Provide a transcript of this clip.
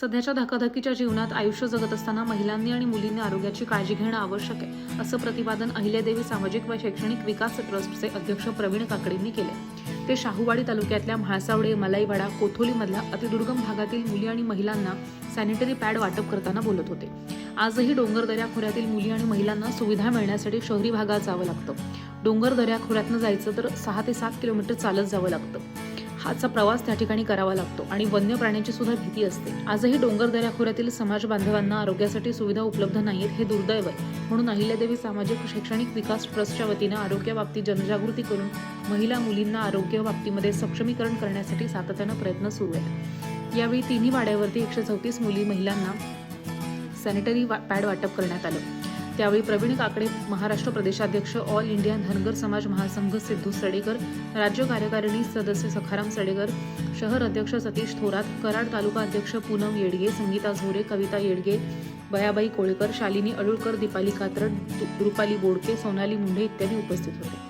सध्याच्या धकाधकीच्या जीवनात आयुष्य जगत असताना महिलांनी आणि मुलींनी आरोग्याची काळजी घेणं आवश्यक आहे, असं प्रतिपादन अहिल्यादेवी सामाजिक व शैक्षणिक विकास ट्रस्टचे अध्यक्ष प्रवीण काकडेंनी केले। ते शाहूवाडी तालुक्यातल्या म्हाळसावडे, मलाईवाडा, कोथोलीमधल्या अतिदुर्गम भागातील मुली आणि महिलांना सॅनिटरी पॅड वाटप करताना बोलत होते। आजही डोंगर दऱ्याखोऱ्यातील मुली आणि महिलांना सुविधा मिळण्यासाठी शहरी भागात जावं लागतं। डोंगर दऱ्याखोऱ्यातनं जायचं तर 6 ते 7 किलोमीटर चालत जावं लागतं। हाचा प्रवास त्या ठिकाणी करावा लागतो आणि वन्य प्राण्यांची सुद्धा भीती असते। आजही डोंगर दऱ्याखोऱ्यातील समाज बांधवांना आरोग्यासाठी सुविधा उपलब्ध नाहीत, हे दुर्दैव आहे। म्हणून अहिल्यादेवी सामाजिक शैक्षणिक विकास ट्रस्टच्या वतीनं आरोग्याबाबतीत जनजागृती करून महिला मुलींना आरोग्य बाबतीमध्ये सक्षमीकरण करण्यासाठी सातत्यानं प्रयत्न सुरू आहेत। यावेळी तिन्ही वाड्यावरती 134 मुली महिलांना सॅनिटरी पॅड वाटप करण्यात आलं। त्यावेळी प्रवीण काकडे, महाराष्ट्र प्रदेशाध्यक्ष, ऑल इंडिया धनगर समाज महासंघ सिद्धू सडेकर, राज्य कार्यकारिणी सदस्य सखाराम सडेकर, शहर अध्यक्ष सतीश थोरात, कराड तालुका अध्यक्ष पूनम येडगे, संगीता झोरे, कविता येडगे, बयाबाई कोळकर, शालिनी अडुळकर, दीपाली कात्रड, रुपाली बोडके, सोनाली मुंढे इत्यादी उपस्थित होते।